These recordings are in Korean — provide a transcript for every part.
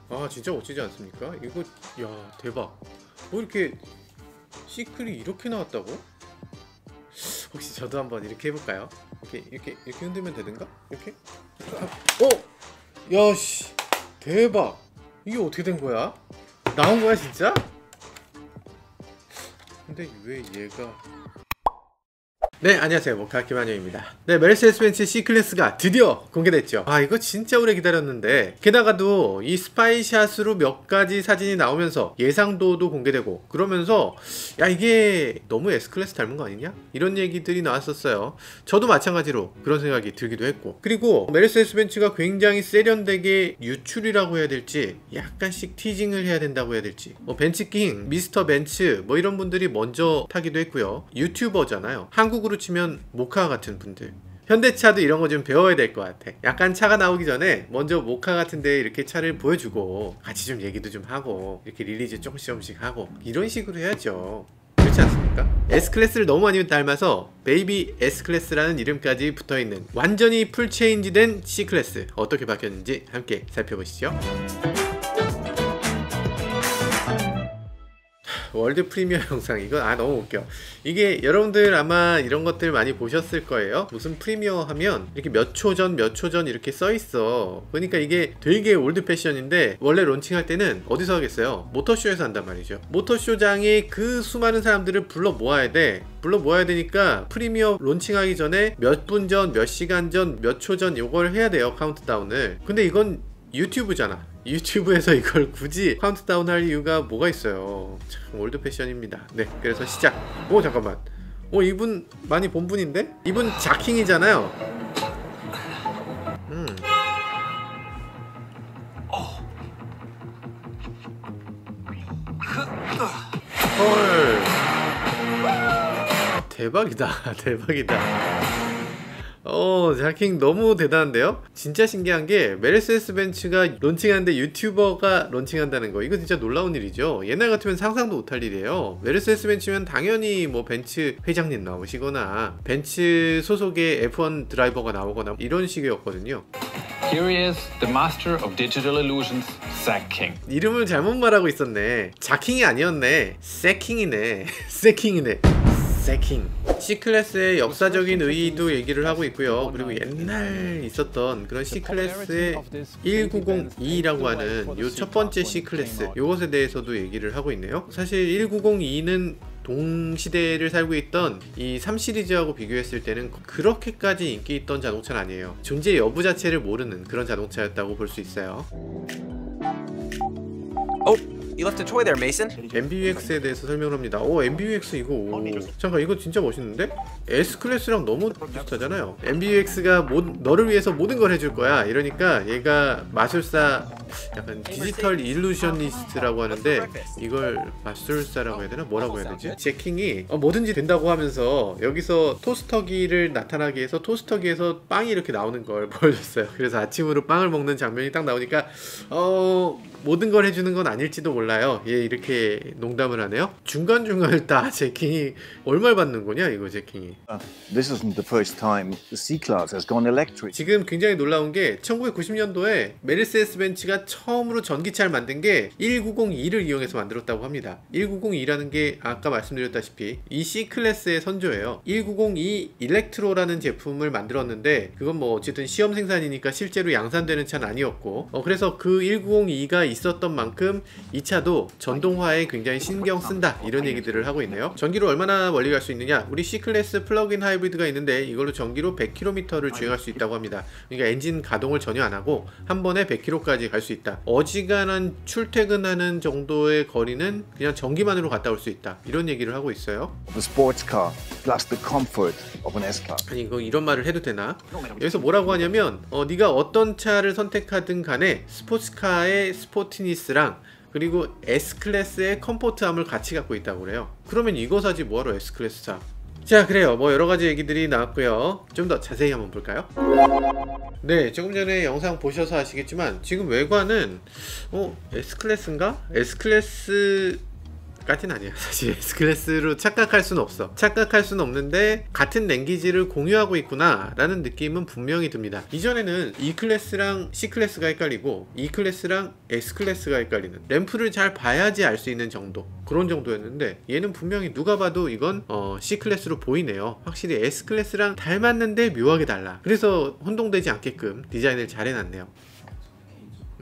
아 진짜 멋지지 않습니까? 이거 야 대박. 뭐 이렇게 시클이 이렇게 나왔다고? 혹시 저도 한번 이렇게 해볼까요? 이렇게 흔들면 되는가? 이렇게? 야씨 대박. 이게 어떻게 된 거야? 나온 거야 진짜? 근데 왜 얘가 네 안녕하세요 모카 김한영입니다. 네 메르세데스 벤츠 C클래스가 드디어 공개됐죠. 아 이거 진짜 오래 기다렸는데, 게다가도 이 스파이샷으로 몇 가지 사진이 나오면서 예상도도 공개되고 그러면서 야 이게 너무 S클래스 닮은 거 아니냐? 이런 얘기들이 나왔었어요. 저도 마찬가지로 그런 생각이 들기도 했고, 그리고 메르세데스 벤츠가 굉장히 세련되게 유출이라고 해야 될지 약간씩 티징을 해야 된다고 해야 될지, 뭐 벤츠킹, 미스터 벤츠 뭐 이런 분들이 먼저 타기도 했고요. 유튜버잖아요. 한국으로 치면 모카 같은 분들, 현대차도 이런 거 좀 배워야 될 것 같아. 약간 차가 나오기 전에 먼저 모카 같은데 이렇게 차를 보여주고 같이 좀 얘기도 좀 하고 이렇게 릴리즈 조금씩 하고 이런 식으로 해야죠. 그렇지 않습니까? S클래스를 너무 많이 닮아서 베이비 S클래스라는 이름까지 붙어있는 완전히 풀체인지된 C클래스, 어떻게 바뀌었는지 함께 살펴보시죠. 월드 프리미어 영상, 이거 너무 웃겨. 이게 여러분들 아마 이런 것들 많이 보셨을 거예요. 무슨 프리미어 하면 이렇게 몇 초 전 이렇게 써있어. 그러니까 이게 되게 올드 패션인데, 원래 론칭할 때는 어디서 하겠어요? 모터쇼에서 한단 말이죠. 모터쇼장에 그 수많은 사람들을 불러 모아야 돼. 불러 모아야 되니까 프리미어 론칭하기 전에 몇 분 전, 몇 시간 전, 몇 초 전 요걸 해야 돼요, 카운트다운을. 근데 이건 유튜브잖아. 유튜브에서 이걸 굳이 카운트다운 할 이유가 뭐가 있어요. 참 올드 패션입니다. 네, 그래서 시작. 잠깐만. 이분 많이 본 분인데? 이분 자킹이잖아요. 헐. 대박이다. 대박이다. 자킹 너무 대단한데요? 진짜 신기한 게, 메르세데스 벤츠가 론칭하는데 유튜버가 론칭한다는 거, 이거 진짜 놀라운 일이죠. 옛날 같으면 상상도 못할 일이에요. 메르세데스 벤츠면 당연히 뭐 벤츠 회장님 나오시거나 벤츠 소속의 F1 드라이버가 나오거나 이런 식이었거든요. Here he is, the master of digital illusions, Zach King. 이름을 잘못 말하고 있었네. 자킹이 아니었네. 세킹이네. 세킹이네. 세킹. C클래스의 역사적인 의의도 얘기를 하고 있고요. 그리고 옛날 있었던 그런 C클래스의 1902라고 하는 요 첫 번째 C클래스, 요것에 대해서도 얘기를 하고 있네요. 사실 1902는 동시대를 살고 있던 이 3시리즈하고 비교했을 때는 그렇게까지 인기 있던 자동차는 아니에요. 존재 여부 자체를 모르는 그런 자동차였다고 볼 수 있어요. You left a toy there, Mason. MBUX에 대해서 설명을 합니다. MBUX 이거 잠깐, 이거 진짜 멋있는데? S클래스랑 너무 비슷하잖아요. MBUX가 너를 위해서 모든 걸 해줄 거야 이러니까, 얘가 마술사, 약간 디지털 일루셔니스트라고 하는데 이걸 마술사라고 해야 되나? 뭐라고 해야 되지? 제킹이 뭐든지 된다고 하면서 여기서 토스터기를 나타나게 해서 토스터기에서 빵이 이렇게 나오는 걸 보여줬어요. 그래서 아침으로 빵을 먹는 장면이 딱 나오니까 모든 걸 해주는 건 아닐지도 몰라요. 이렇게 농담을 하네요. 중간중간을 다 제킹이 얼마를 받는 거냐 이거 제킹이. This isn't the first time the C-Class has gone electric. 지금 굉장히 놀라운 게 1990년도에 메르세데스 벤츠가 처음으로 전기차를 만든 게 1902를 이용해서 만들었다고 합니다. 1902라는 게 아까 말씀드렸다시피 이 C클래스의 선조예요. 1902 일렉트로라는 제품을 만들었는데, 그건 뭐 어쨌든 시험 생산이니까 실제로 양산되는 차는 아니었고, 그래서 그 1902가 있었던 만큼 이 차도 전동화에 굉장히 신경 쓴다, 이런 얘기들을 하고 있네요. 전기로 얼마나 멀리 갈 수 있느냐? 우리 C클래스 플러그인 하이브리드가 있는데 이걸로 전기로 100km를 주행할 수 있다고 합니다. 그러니까 엔진 가동을 전혀 안 하고 한 번에 100km까지 갈 수 있다. 어지간한 출퇴근하는 정도의 거리는 그냥 전기만으로 갔다 올 수 있다, 이런 얘기를 하고 있어요. The sports car plus the comfort of an S-Class. 아니 이거 이런 말을 해도 되나? 여기서 뭐라고 하냐면 네가 어떤 차를 선택하든 간에 스포츠카의 스포티니스랑 그리고 S클래스의 컴포트함을 같이 갖고 있다고 그래요. 그러면 이거 사지 뭐하러 S클래스 사? 자, 그래요. 뭐 여러가지 얘기들이 나왔고요. 좀 더 자세히 한번 볼까요? 네, 조금 전에 영상 보셔서 아시겠지만 지금 외관은 S클래스인가? S클래스 까진 아니야. 사실 S클래스로 착각할 수는 없어. 착각할 수는 없는데 같은 랭귀지를 공유하고 있구나 라는 느낌은 분명히 듭니다. 이전에는 E클래스랑 C클래스가 헷갈리고 E클래스랑 S클래스가 헷갈리는, 램프를 잘 봐야지 알 수 있는 정도, 그런 정도였는데 얘는 분명히 누가 봐도 이건 C클래스로 보이네요. 확실히 S클래스랑 닮았는데 묘하게 달라. 그래서 혼동되지 않게끔 디자인을 잘 해놨네요.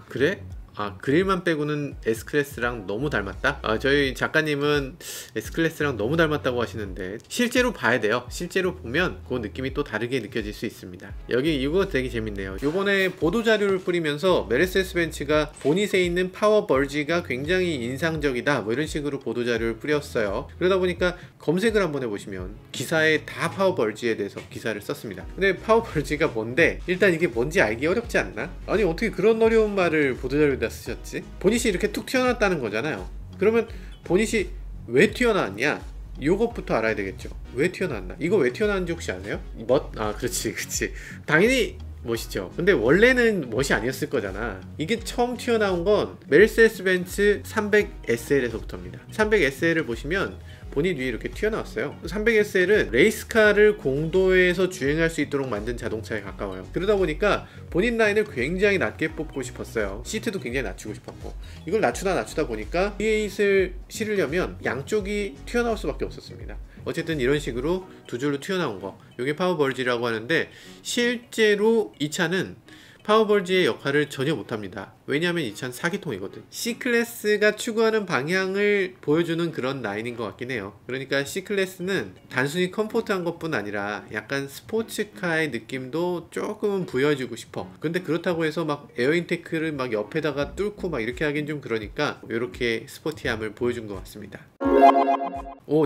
그래? 아, 그릴만 빼고는 S클래스랑 너무 닮았다? 저희 작가님은 S클래스랑 너무 닮았다고 하시는데 실제로 봐야 돼요. 실제로 보면 그 느낌이 또 다르게 느껴질 수 있습니다. 여기 이거 되게 재밌네요. 요번에 보도자료를 뿌리면서 메르세데스 벤츠가 보닛에 있는 파워 벌지가 굉장히 인상적이다, 뭐 이런 식으로 보도자료를 뿌렸어요. 그러다 보니까 검색을 한번 해보시면 기사에 다 파워 벌지에 대해서 기사를 썼습니다. 근데 파워 벌지가 뭔데, 일단 이게 뭔지 알기 어렵지 않나? 아니 어떻게 그런 어려운 말을 보도자료에 쓰셨지? 보닛이 이렇게 툭 튀어나왔다는 거잖아요. 그러면 보닛이 왜 튀어나왔냐? 요것부터 알아야 되겠죠. 왜 튀어나왔나? 이거 왜 튀어나왔는지 혹시 아세요? 그렇지. 당연히 멋이죠. 근데 원래는 멋이 아니었을 거잖아. 이게 처음 튀어나온 건 메르세데스 벤츠 300SL에서부터입니다. 300SL을 보시면 보닛 위에 이렇게 튀어나왔어요. 300SL은 레이스카를 공도에서 주행할 수 있도록 만든 자동차에 가까워요. 그러다 보니까 보닛 라인을 굉장히 낮게 뽑고 싶었어요. 시트도 굉장히 낮추고 싶었고, 이걸 낮추다 보니까 V8을 실으려면 양쪽이 튀어나올 수밖에 없었습니다. 어쨌든 이런 식으로 두 줄로 튀어나온 거, 이게 파워벌지라고 하는데 실제로 이 차는 파워벌지의 역할을 전혀 못합니다. 왜냐하면 이 차는 4기통이거든. C클래스가 추구하는 방향을 보여주는 그런 라인인 것 같긴 해요. 그러니까 C클래스는 단순히 컴포트한 것뿐 아니라 약간 스포츠카의 느낌도 조금은 부여해주고 싶어. 근데 그렇다고 해서 막 에어인테크를 막 옆에다가 뚫고 막 이렇게 하긴 좀 그러니까 이렇게 스포티함을 보여준 것 같습니다.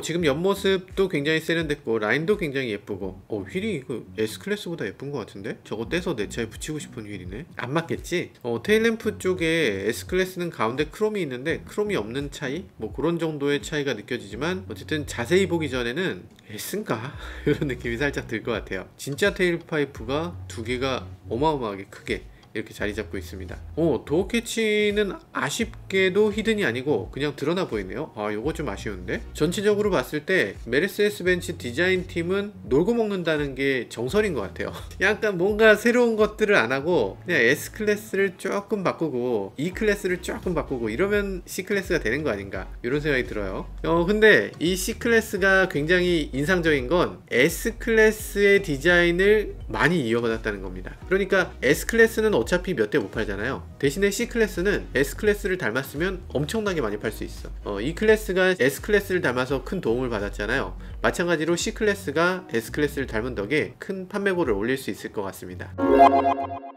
지금 옆모습도 굉장히 세련됐고 라인도 굉장히 예쁘고, 휠이 이거 S클래스보다 예쁜 것 같은데? 저거 떼서 내 차에 붙이고 싶은 휠이네. 안 맞겠지? 테일램프 쪽에 S클래스는 가운데 크롬이 있는데 크롬이 없는 차이? 뭐 그런 정도의 차이가 느껴지지만 어쨌든 자세히 보기 전에는 S인가? 이런 느낌이 살짝 들 것 같아요. 진짜 테일 파이프가 두 개가 어마어마하게 크게 이렇게 자리 잡고 있습니다. 도어 캐치는 아쉽게도 히든이 아니고 그냥 드러나 보이네요. 요거 좀 아쉬운데? 전체적으로 봤을 때 메르세데스 벤츠 디자인 팀은 놀고 먹는다는 게 정설인 것 같아요. 약간 뭔가 새로운 것들을 안 하고 그냥 S클래스를 조금 바꾸고 E클래스를 조금 바꾸고 이러면 C클래스가 되는 거 아닌가, 이런 생각이 들어요. 근데 이 C클래스가 굉장히 인상적인 건 S클래스의 디자인을 많이 이어받았다는 겁니다. 그러니까 S클래스는 어차피 몇 대 못 팔잖아요. 대신에 C클래스는 S클래스를 닮았으면 엄청나게 많이 팔 수 있어. E클래스가 S클래스를 닮아서 큰 도움을 받았잖아요. 마찬가지로 C클래스가 S클래스를 닮은 덕에 큰 판매고를 올릴 수 있을 것 같습니다.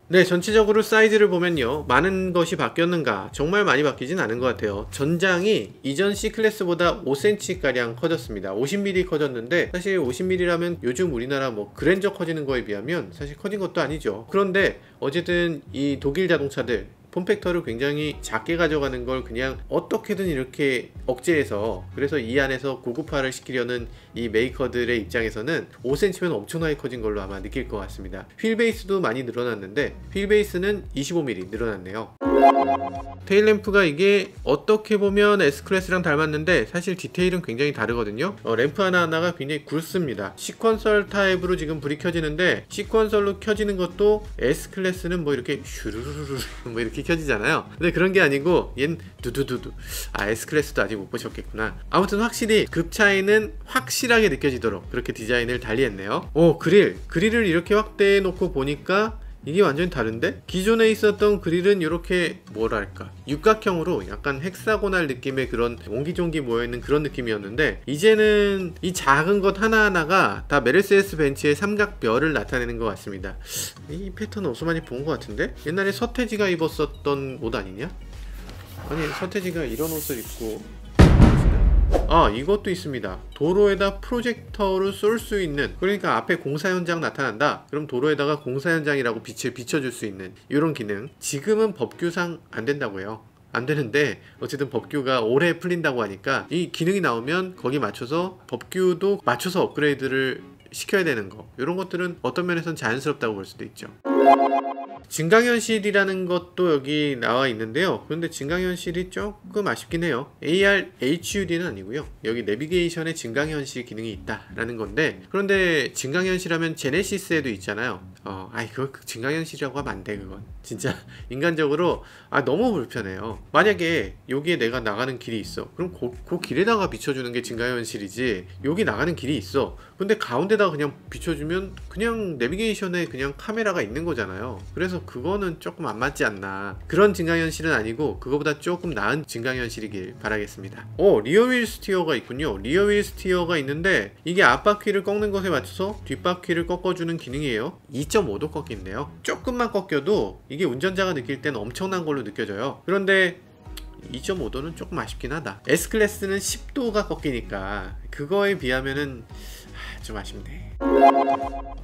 네, 전체적으로 사이즈를 보면요, 많은 것이 바뀌었는가? 정말 많이 바뀌진 않은 것 같아요. 전장이 이전 C클래스보다 5cm가량 커졌습니다. 50mm 커졌는데 사실 50mm라면 요즘 우리나라 뭐 그랜저 커지는 거에 비하면 사실 커진 것도 아니죠. 그런데 어쨌든 이 독일 자동차들 폼팩터를 굉장히 작게 가져가는 걸 그냥 어떻게든 이렇게 억제해서, 그래서 이 안에서 고급화를 시키려는 이 메이커들의 입장에서는 5cm면 엄청나게 커진 걸로 아마 느낄 것 같습니다. 휠 베이스도 많이 늘어났는데 휠 베이스는 25mm 늘어났네요. 테일램프가 이게 어떻게 보면 S클래스랑 닮았는데 사실 디테일은 굉장히 다르거든요. 램프 하나하나가 굉장히 굵습니다. 시퀀설 타입으로 지금 불이 켜지는데 시퀀설로 켜지는 것도 S클래스는 뭐 이렇게 슈르르르 뭐 이렇게 켜지잖아요. 근데 그런 게 아니고 얜 두두두두. S클래스도 아직 못 보셨겠구나. 아무튼 확실히 급 차이는 확실하게 느껴지도록 그렇게 디자인을 달리했네요. 그릴을 이렇게 확대해 놓고 보니까 이게 완전히 다른데? 기존에 있었던 그릴은 이렇게 뭐랄까 육각형으로 약간 헥사고날 느낌의 그런 옹기종기 모여있는 그런 느낌이었는데, 이제는 이 작은 것 하나하나가 다 메르세데스 벤츠의 삼각별을 나타내는 것 같습니다. 이 패턴 어디서 많이 본 것 같은데? 옛날에 서태지가 입었었던 옷 아니냐? 아니, 서태지가 이런 옷을 입고 이것도 있습니다. 도로에다 프로젝터를 쏠 수 있는, 그러니까 앞에 공사 현장 나타난다, 그럼 도로에다가 공사 현장이라고 빛을 비춰줄 수 있는 이런 기능. 지금은 법규상 안 된다고 해요. 안 되는데 어쨌든 법규가 올해 풀린다고 하니까 이 기능이 나오면 거기 맞춰서 법규도 맞춰서 업그레이드를 시켜야 되는 거, 이런 것들은 어떤 면에서는 자연스럽다고 볼 수도 있죠. 증강현실이라는 것도 여기 나와 있는데요. 그런데 증강현실이 조금 아쉽긴 해요. AR HUD는 아니고요. 여기 내비게이션에 증강현실 기능이 있다라는 건데, 그런데 증강현실 하면 제네시스에도 있잖아요. 그거 증강현실이라고 하면 안 돼. 그건 진짜 인간적으로 너무 불편해요. 만약에 여기에 내가 나가는 길이 있어. 그럼 그 길에다가 비춰주는 게 증강현실이지, 여기 나가는 길이 있어. 근데 가운데다가 그냥 비춰주면 그냥 내비게이션에 그냥 카메라가 있는 거잖아요. 그래서 그거는 조금 안 맞지 않나. 그런 증강현실은 아니고 그거보다 조금 나은 증강현실이길 바라겠습니다. 리어휠 스티어가 있군요. 리어휠 스티어가 있는데 이게 앞바퀴를 꺾는 것에 맞춰서 뒷바퀴를 꺾어주는 기능이에요. 2.5도 꺾인대요. 조금만 꺾여도 이게 운전자가 느낄 땐 엄청난 걸로 느껴져요. 그런데 2.5도는 조금 아쉽긴 하다. S클래스는 10도가 꺾이니까 그거에 비하면은 좀 아쉽네.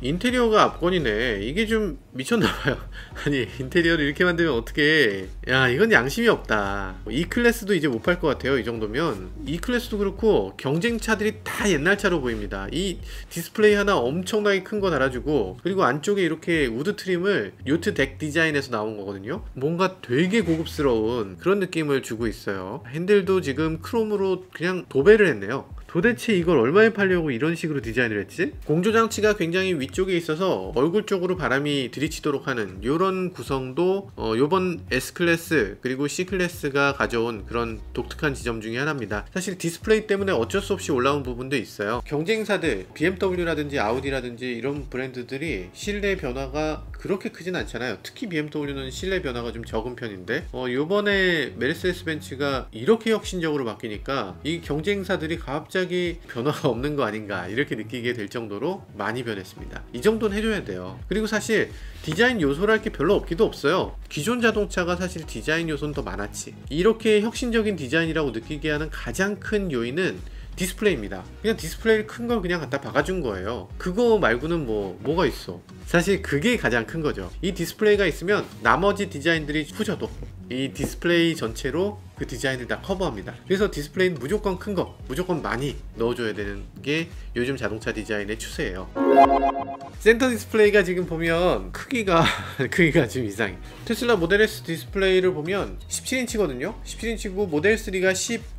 인테리어가 압권이네. 이게 좀 미쳤나봐요. 아니, 인테리어를 이렇게 만들면 어떡해. 야, 이건 양심이 없다. E클래스도 이제 못 팔 것 같아요. 이 정도면. E클래스도 그렇고 경쟁차들이 다 옛날 차로 보입니다. 이 디스플레이 하나 엄청나게 큰 거 달아주고, 그리고 안쪽에 이렇게 우드 트림을 요트 덱 디자인에서 나온 거거든요. 뭔가 되게 고급스러운 그런 느낌을 주고 있어요. 핸들도 지금 크롬으로 그냥 도배를 했네요. 도대체 이걸 얼마에 팔려고 이런 식으로 디자인을 했지? 공조장치가 굉장히 위쪽에 있어서 얼굴 쪽으로 바람이 들이치도록 하는 이런 구성도 요번 S클래스 그리고 C클래스가 가져온 그런 독특한 지점 중에 하나입니다. 사실 디스플레이 때문에 어쩔 수 없이 올라온 부분도 있어요. 경쟁사들 BMW라든지 아우디라든지 이런 브랜드들이 실내 변화가 그렇게 크진 않잖아요. 특히 BMW는 실내 변화가 좀 적은 편인데 요번에 메르세데스 벤츠가 이렇게 혁신적으로 바뀌니까 이 경쟁사들이 갑자기 변화가 없는 거 아닌가 이렇게 느끼게 될 정도로 많이 변했습니다. 이 정도는 해줘야 돼요. 그리고 사실 디자인 요소랄 게 별로 없기도 없어요. 기존 자동차가 사실 디자인 요소는 더 많았지. 이렇게 혁신적인 디자인이라고 느끼게 하는 가장 큰 요인은 디스플레이입니다. 그냥 디스플레이를 큰 걸 그냥 갖다 박아준 거예요. 그거 말고는 뭐가 있어. 사실 그게 가장 큰 거죠. 이 디스플레이가 있으면 나머지 디자인들이 후져도 이 디스플레이 전체로 그 디자인을 다 커버합니다. 그래서 디스플레이는 무조건 큰 거, 무조건 많이 넣어줘야 되는 게 요즘 자동차 디자인의 추세예요. 센터 디스플레이가 지금 보면 크기가 좀 이상해. 테슬라 모델 S 디스플레이를 보면 17인치거든요 17인치고 모델 3가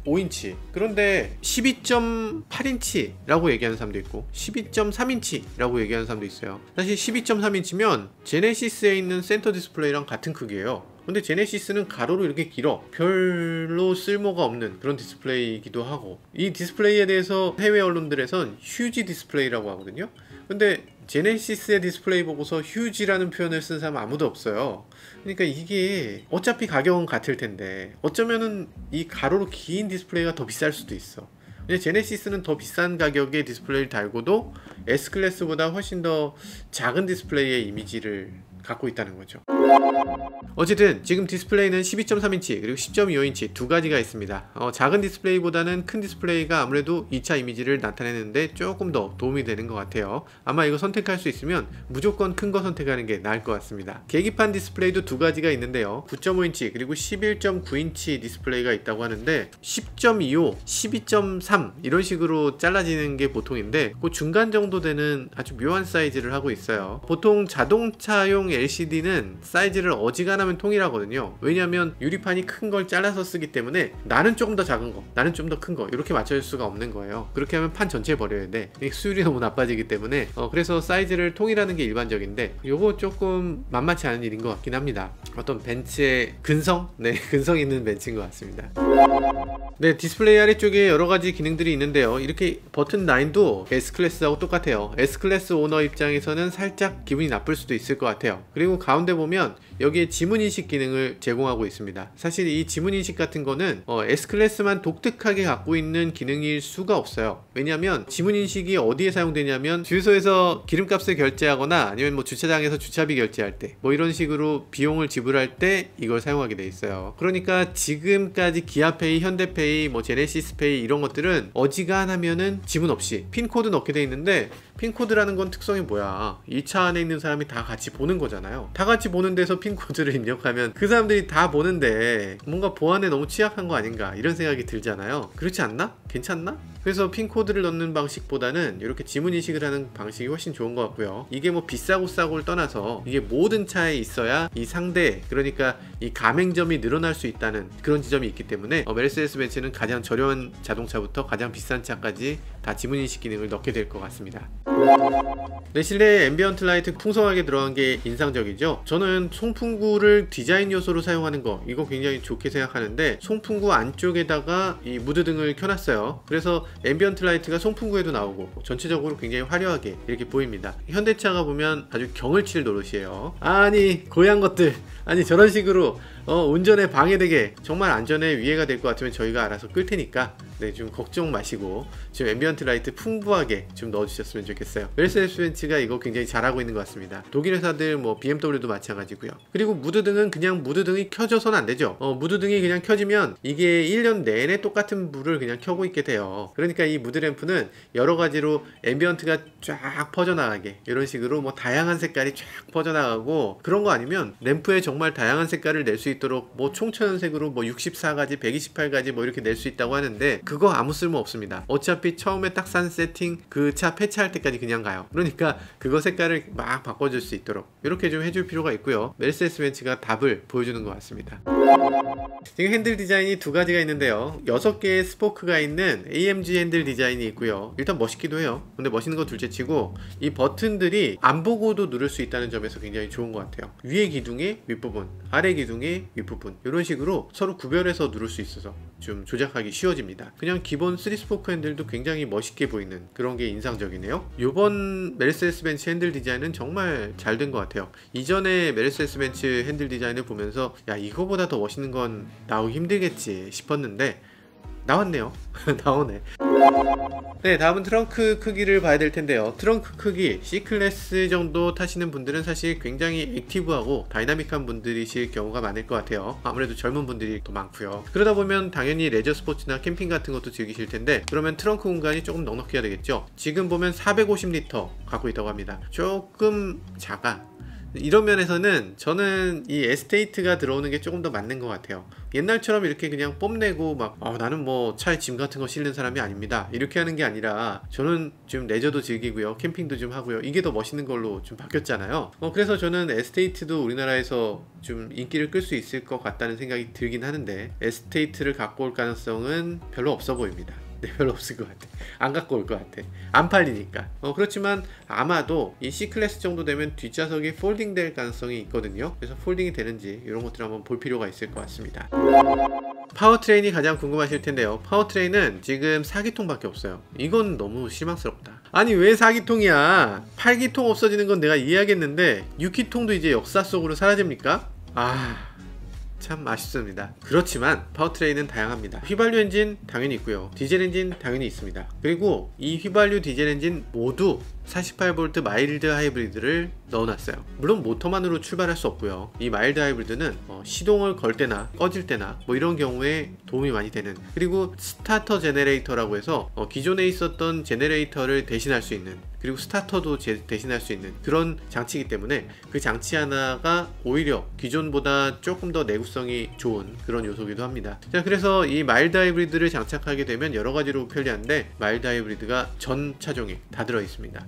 15인치. 그런데 12.8인치라고 얘기하는 사람도 있고 12.3인치라고 얘기하는 사람도 있어요. 사실 12.3인치면 제네시스에 있는 센터 디스플레이랑 같은 크기예요. 근데 제네시스는 가로로 이렇게 길어. 별로 쓸모가 없는 그런 디스플레이이기도 하고, 이 디스플레이에 대해서 해외 언론들에선 휴지 디스플레이라고 하거든요. 근데 제네시스의 디스플레이 보고서 휴지라는 표현을 쓴 사람 아무도 없어요. 그러니까 이게 어차피 가격은 같을 텐데 어쩌면은 이 가로로 긴 디스플레이가 더 비쌀 수도 있어. 근데 제네시스는 더 비싼 가격의 디스플레이를 달고도 S클래스보다 훨씬 더 작은 디스플레이의 이미지를 갖고 있다는 거죠. 어쨌든 지금 디스플레이는 12.3인치 그리고 10.25인치 두 가지가 있습니다. 작은 디스플레이보다는 큰 디스플레이가 아무래도 2차 이미지를 나타내는데 조금 더 도움이 되는 것 같아요. 아마 이거 선택할 수 있으면 무조건 큰 거 선택하는 게 나을 것 같습니다. 계기판 디스플레이도 두 가지가 있는데요. 9.5인치 그리고 11.9인치 디스플레이가 있다고 하는데 10.25, 12.3 이런 식으로 잘라지는 게 보통인데 그 중간 정도 되는 아주 묘한 사이즈를 하고 있어요. 보통 자동차용 LCD는 사이즈를 어지간하면 통일하거든요. 왜냐하면 유리판이 큰 걸 잘라서 쓰기 때문에 나는 조금 더 작은 거, 나는 좀 더 큰 거 이렇게 맞춰줄 수가 없는 거예요. 그렇게 하면 판 전체 버려야 돼. 수율이 너무 나빠지기 때문에 그래서 사이즈를 통일하는 게 일반적인데 요거 조금 만만치 않은 일인 것 같긴 합니다. 어떤 벤츠의 근성? 네, 근성 있는 벤츠인 것 같습니다. 네, 디스플레이 아래쪽에 여러가지 기능들이 있는데요. 이렇게 버튼 라인도 S클래스하고 똑같아요. S클래스 오너 입장에서는 살짝 기분이 나쁠 수도 있을 것 같아요. 그리고 가운데 보면 여기에 지문인식 기능을 제공하고 있습니다. 사실 이 지문인식 같은 거는 S클래스만 독특하게 갖고 있는 기능일 수가 없어요. 왜냐하면 지문인식이 어디에 사용되냐면 주유소에서 기름값을 결제하거나 아니면 뭐 주차장에서 주차비 결제할 때 뭐 이런 식으로 비용을 지불할 때 이걸 사용하게 돼 있어요. 그러니까 지금까지 기아페이, 현대페이, 뭐 제네시스페이 이런 것들은 어지간하면은 지문 없이 핀코드 넣게 돼 있는데, 핀코드라는 건 특성이 뭐야? 이 차 안에 있는 사람이 다 같이 보는 거잖아요. 다 같이 보는 데서 핀코드를 입력하면 그 사람들이 다 보는데 뭔가 보안에 너무 취약한 거 아닌가 이런 생각이 들잖아요. 그렇지 않나? 괜찮나? 그래서 핀 코드를 넣는 방식보다는 이렇게 지문 인식을 하는 방식이 훨씬 좋은 것 같고요. 이게 뭐 비싸고 싸고를 떠나서 이게 모든 차에 있어야 이 상대, 그러니까 이 가맹점이 늘어날 수 있다는 그런 지점이 있기 때문에 메르세데스 벤츠는 가장 저렴한 자동차부터 가장 비싼 차까지 다 지문 인식 기능을 넣게 될 것 같습니다. 네, 실내에 앰비언트 라이트 풍성하게 들어간 게 인상적이죠. 저는 송풍구를 디자인 요소로 사용하는 거 이거 굉장히 좋게 생각하는데, 송풍구 안쪽에다가 이 무드등을 켜놨어요. 그래서 앰비언트 라이트가 송풍구에도 나오고 전체적으로 굉장히 화려하게 이렇게 보입니다. 현대차가 보면 아주 경을 칠 노릇이에요. 아니 고양 것들, 아니 저런 식으로 운전에 방해되게 정말 안전에 위해가 될 것 같으면 저희가 알아서 끌 테니까 네, 좀 걱정 마시고 좀 앰비언트 라이트 풍부하게 좀 넣어주셨으면 좋겠어요. 메르세데스 벤츠가 이거 굉장히 잘하고 있는 것 같습니다. 독일 회사들 뭐 BMW도 마찬가지고요. 그리고 무드등은 그냥 무드등이 켜져서는 안 되죠. 무드등이 그냥 켜지면 이게 1년 내내 똑같은 불을 그냥 켜고 있게 돼요. 그러니까 이 무드램프는 여러 가지로 앰비언트가 쫙 퍼져나가게 이런 식으로 뭐 다양한 색깔이 쫙 퍼져나가고, 그런 거 아니면 램프에 정말 다양한 색깔을 낼 수 있도록 뭐 총천연색으로 뭐 64가지 128가지 뭐 이렇게 낼 수 있다고 하는데, 그거 아무 쓸모 없습니다. 어차피 처음에 딱 산 세팅 그 차 폐차할 때까지 그냥 가요. 그러니까 그거 색깔을 막 바꿔줄 수 있도록 이렇게 좀 해줄 필요가 있고요. 메르세데스 벤츠가 답을 보여주는 것 같습니다. 지금 핸들 디자인이 두 가지가 있는데요. 6개의 스포크가 있는 AMG 핸들 디자인이 있고요. 일단 멋있기도 해요. 근데 멋있는 거 둘째치고 이 버튼들이 안 보고도 누를 수 있다는 점에서 굉장히 좋은 것 같아요. 위에 기둥의 윗부분, 아래 기둥의 윗부분, 이런 식으로 서로 구별해서 누를 수 있어서 좀 조작하기 쉬워집니다. 그냥 기본 3스포크 핸들도 굉장히 멋있게 보이는 그런 게 인상적이네요. 이번 메르세데스 벤츠 핸들 디자인은 정말 잘 된 것 같아요. 이전에 메르세데스 벤츠 핸들 디자인을 보면서 야, 이거보다 더 멋있는 건 나오기 힘들겠지 싶었는데 나왔네요. 나오네. 네, 다음은 트렁크 크기를 봐야 될 텐데요. 트렁크 크기 C클래스 정도 타시는 분들은 사실 굉장히 액티브하고 다이나믹한 분들이실 경우가 많을 것 같아요. 아무래도 젊은 분들이 더 많고요. 그러다 보면 당연히 레저 스포츠나 캠핑 같은 것도 즐기실 텐데, 그러면 트렁크 공간이 조금 넉넉해야 되겠죠. 지금 보면 450리터 갖고 있다고 합니다. 조금 작아. 이런 면에서는 저는 이 에스테이트가 들어오는 게 조금 더 맞는 것 같아요. 옛날처럼 이렇게 그냥 뽐내고 막 나는 뭐 차에 짐 같은 거 실는 사람이 아닙니다 이렇게 하는 게 아니라, 저는 좀 레저도 즐기고요, 캠핑도 좀 하고요, 이게 더 멋있는 걸로 좀 바뀌었잖아요. 그래서 저는 에스테이트도 우리나라에서 좀 인기를 끌 수 있을 것 같다는 생각이 들긴 하는데, 에스테이트를 갖고 올 가능성은 별로 없어 보입니다. 네, 별로 없을 것 같아. 안 갖고 올 것 같아. 안 팔리니까. 그렇지만 아마도 이 C클래스 정도 되면 뒷좌석이 폴딩 될 가능성이 있거든요. 그래서 폴딩이 되는지 이런 것들 한번 볼 필요가 있을 것 같습니다. 파워트레인이 가장 궁금하실 텐데요. 파워트레인은 지금 4기통밖에 없어요. 이건 너무 실망스럽다. 아니 왜 4기통이야? 8기통 없어지는 건 내가 이해하겠는데 6기통도 이제 역사 속으로 사라집니까? 참 아쉽습니다. 그렇지만 파워트레인은 다양합니다. 휘발유 엔진 당연히 있고요, 디젤 엔진 당연히 있습니다. 그리고 이 휘발유 디젤 엔진 모두 48V 마일드 하이브리드를 넣어놨어요. 물론 모터만으로 출발할 수 없고요. 이 마일드 하이브리드는 시동을 걸 때나 꺼질 때나 뭐 이런 경우에 도움이 많이 되는, 그리고 스타터 제네레이터라고 해서 기존에 있었던 제네레이터를 대신할 수 있는, 그리고 스타터도 대신할 수 있는 그런 장치이기 때문에 그 장치 하나가 오히려 기존보다 조금 더 내구성이 좋은 그런 요소기도 합니다. 자, 그래서 이 마일드 하이브리드를 장착하게 되면 여러 가지로 편리한데, 마일드 하이브리드가 전 차종에 다 들어있습니다.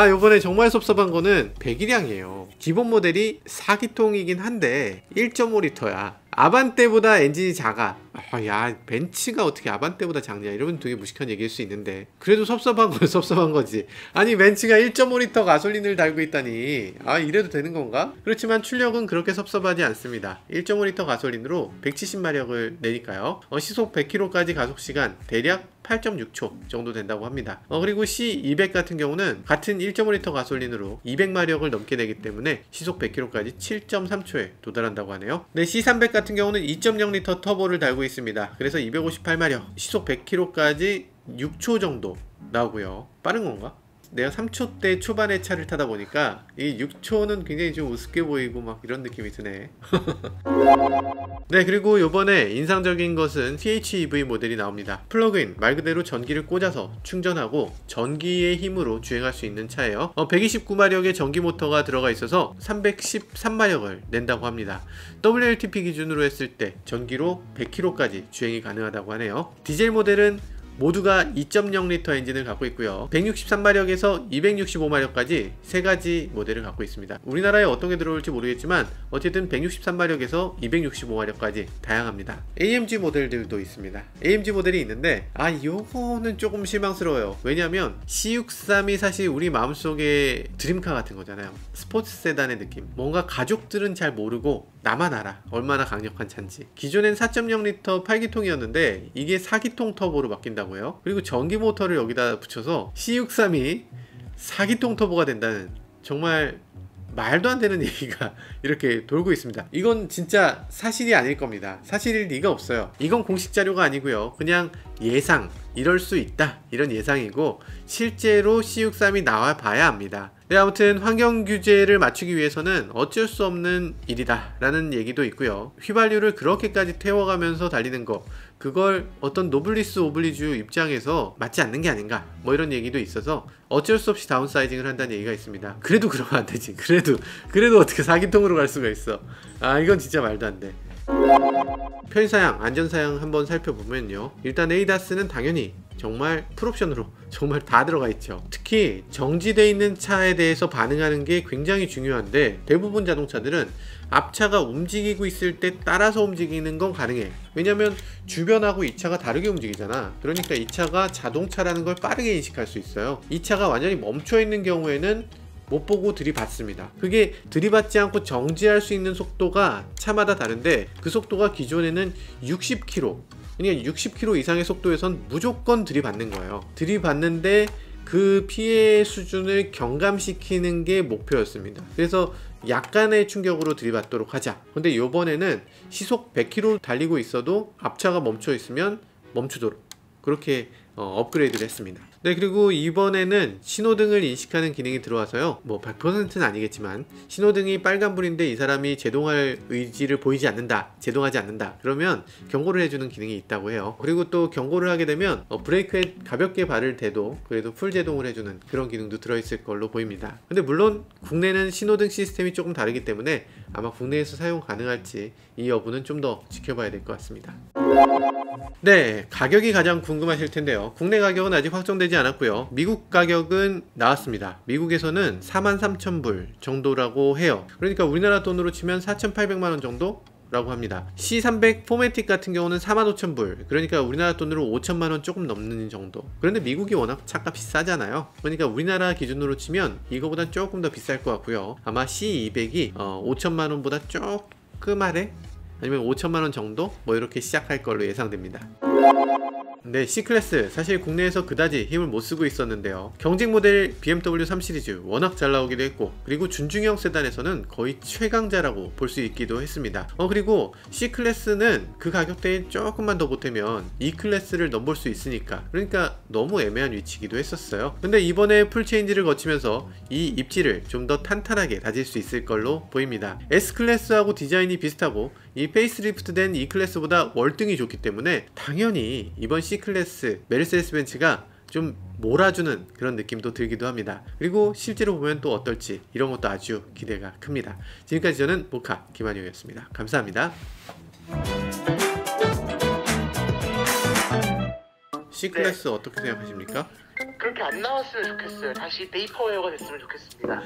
요번에 정말 섭섭한 거는 배기량이에요. 기본 모델이 4기통이긴 한데 1.5L야 아반떼보다 엔진이 작아. 야, 벤츠가 어떻게 아반떼보다 작냐, 이러면 되게 무식한 얘기일 수 있는데, 그래도 섭섭한 건 섭섭한 거지. 아니 벤츠가 1.5L 가솔린을 달고 있다니, 이래도 되는 건가? 그렇지만 출력은 그렇게 섭섭하지 않습니다. 1.5L 가솔린으로 170마력을 내니까요. 시속 100km까지 가속시간 대략 8.6초 정도 된다고 합니다. 그리고 C200 같은 경우는 같은 1.5L 가솔린으로 200마력을 넘게 내기 때문에 시속 100km까지 7.3초에 도달한다고 하네요. 네, C300 같은 경우는 2.0L 터보를 달고 있습니다. 그래서 258마력, 시속 100km까지 6초 정도 나오고요. 빠른 건가? 내가 3초대 초반의 차를 타다 보니까 이 6초는 굉장히 좀 우습게 보이고 막 이런 느낌이 드네. 네, 그리고 요번에 인상적인 것은 PHEV 모델이 나옵니다. 플러그인, 말 그대로 전기를 꽂아서 충전하고 전기의 힘으로 주행할 수 있는 차예요. 129마력의 전기 모터가 들어가 있어서 313마력을 낸다고 합니다. WLTP 기준으로 했을 때 전기로 100km까지 주행이 가능하다고 하네요. 디젤 모델은 모두가 2.0L 엔진을 갖고 있고요. 163마력에서 265마력까지 세 가지 모델을 갖고 있습니다. 우리나라에 어떤 게 들어올지 모르겠지만 어쨌든 163마력에서 265마력까지 다양합니다. AMG 모델들도 있습니다. AMG 모델이 있는데 요거는 조금 실망스러워요. 왜냐면 C63이 사실 우리 마음속에 드림카 같은 거잖아요. 스포츠 세단의 느낌. 뭔가 가족들은 잘 모르고 나만 알아. 얼마나 강력한 차인지. 기존엔 4.0L 8기통이었는데 이게 4기통 터보로 바뀐다고요. 그리고 전기 모터를 여기다 붙여서 C63이 4기통 터보가 된다는, 정말 말도 안 되는 얘기가 이렇게 돌고 있습니다. 이건 진짜 사실이 아닐 겁니다. 사실일 리가 없어요. 이건 공식 자료가 아니고요. 그냥 예상, 이럴 수 있다, 이런 예상이고 실제로 C63이 나와 봐야 합니다. 네, 아무튼 환경 규제를 맞추기 위해서는 어쩔 수 없는 일이다 라는 얘기도 있고요. 휘발유를 그렇게까지 태워가면서 달리는 거, 그걸 어떤 노블리스 오블리주 입장에서 맞지 않는 게 아닌가, 뭐 이런 얘기도 있어서 어쩔 수 없이 다운사이징을 한다는 얘기가 있습니다. 그래도 그러면 안 되지. 그래도 어떻게 4기통으로 갈 수가 있어. 이건 진짜 말도 안 돼. 편의사양, 안전사양 한번 살펴보면요. 일단 ADAS는 당연히 정말 풀옵션으로 정말 다 들어가 있죠. 특히 정지되어 있는 차에 대해서 반응하는 게 굉장히 중요한데, 대부분 자동차들은 앞차가 움직이고 있을 때 따라서 움직이는 건 가능해. 왜냐면 주변하고 이 차가 다르게 움직이잖아. 그러니까 이 차가 자동차라는 걸 빠르게 인식할 수 있어요. 이 차가 완전히 멈춰 있는 경우에는 못 보고 들이받습니다. 그게 들이받지 않고 정지할 수 있는 속도가 차마다 다른데, 그 속도가 기존에는 60km, 그러니까 60km 이상의 속도에선 무조건 들이받는 거예요. 들이받는데 그 피해 수준을 경감시키는 게 목표였습니다. 그래서 약간의 충격으로 들이받도록 하자. 근데 이번에는 시속 100km 달리고 있어도 앞차가 멈춰 있으면 멈추도록 그렇게 업그레이드를 했습니다. 네, 그리고 이번에는 신호등을 인식하는 기능이 들어와서요, 뭐 100%는 아니겠지만 신호등이 빨간불인데 이 사람이 제동할 의지를 보이지 않는다, 제동하지 않는다, 그러면 경고를 해주는 기능이 있다고 해요. 그리고 또 경고를 하게 되면 브레이크에 가볍게 발을 대도 그래도 풀 제동을 해주는 그런 기능도 들어있을 걸로 보입니다. 근데 물론 국내는 신호등 시스템이 조금 다르기 때문에 아마 국내에서 사용 가능할지 이 여부는 좀 더 지켜봐야 될 것 같습니다. 네, 가격이 가장 궁금하실 텐데요. 국내 가격은 아직 확정되지 않았고요. 미국 가격은 나왔습니다. 미국에서는 43,000불 정도라고 해요. 그러니까 우리나라 돈으로 치면 4,800만원 정도? 라고 합니다. C300 포매틱 같은 경우는 45,000불, 그러니까 우리나라 돈으로 5천만원 조금 넘는 정도. 그런데 미국이 워낙 차값이 싸잖아요. 그러니까 우리나라 기준으로 치면 이거보다 조금 더 비쌀 것 같고요. 아마 C200이 5천만원보다 조금 아래? 아니면 5천만원 정도? 뭐 이렇게 시작할 걸로 예상됩니다. 네, C클래스 사실 국내에서 그다지 힘을 못 쓰고 있었는데요. 경쟁 모델 BMW 3 시리즈 워낙 잘 나오기도 했고, 그리고 준중형 세단에서는 거의 최강자라고 볼 수 있기도 했습니다. 그리고 C클래스는 그 가격대에 조금만 더 보태면 E클래스를 넘볼 수 있으니까, 그러니까 너무 애매한 위치기도 했었어요. 근데 이번에 풀체인지를 거치면서 이 입지를 좀 더 탄탄하게 다질 수 있을 걸로 보입니다. S클래스하고 디자인이 비슷하고 이 페이스리프트 된 E클래스보다 월등히 좋기 때문에 당연히 이번 C클래스 메르세데스 벤츠가 좀 몰아주는 그런 느낌도 들기도 합니다. 그리고 실제로 보면 또 어떨지 이런 것도 아주 기대가 큽니다. 지금까지 저는 모카 김한용이었습니다. 감사합니다. C클래스 어떻게 생각하십니까? 그렇게 안 나왔으면 좋겠어요. 다시 베이퍼웨어가 됐으면 좋겠습니다.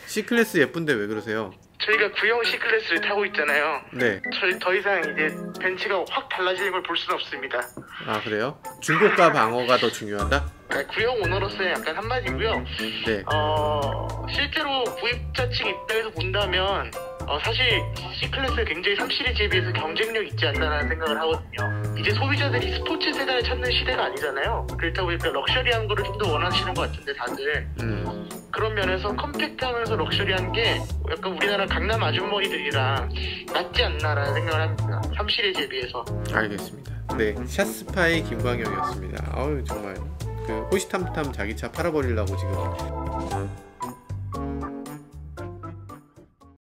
C클래스 예쁜데 왜 그러세요? 저희가 구형 C클래스를 타고 있잖아요. 네. 저희 더 이상 이제 벤츠가 확 달라지는 걸 볼 수는 없습니다. 아, 그래요? 중고가 방어가 더 중요하다? 구형 오너로서의 약간 한마디고요. 네. 실제로 구입자층 입장에서 본다면 사실 C클래스가 굉장히 3 시리즈에 비해서 경쟁력 있지 않나라는 생각을 하거든요. 이제 소비자들이 스포츠 세단을 찾는 시대가 아니잖아요. 그렇다 보니까 럭셔리한 거를 좀 더 원하시는 것 같은데 다들 그런 면에서 컴팩트하면서 럭셔리한 게 약간 우리나라 강남 아주머니들이랑 맞지 않나라는 생각을 합니다. 3 시리즈에 비해서. 알겠습니다. 네, 샷스파이 김광영이었습니다. 아유, 정말 그 호시탐탐 자기 차 팔아버리려고 지금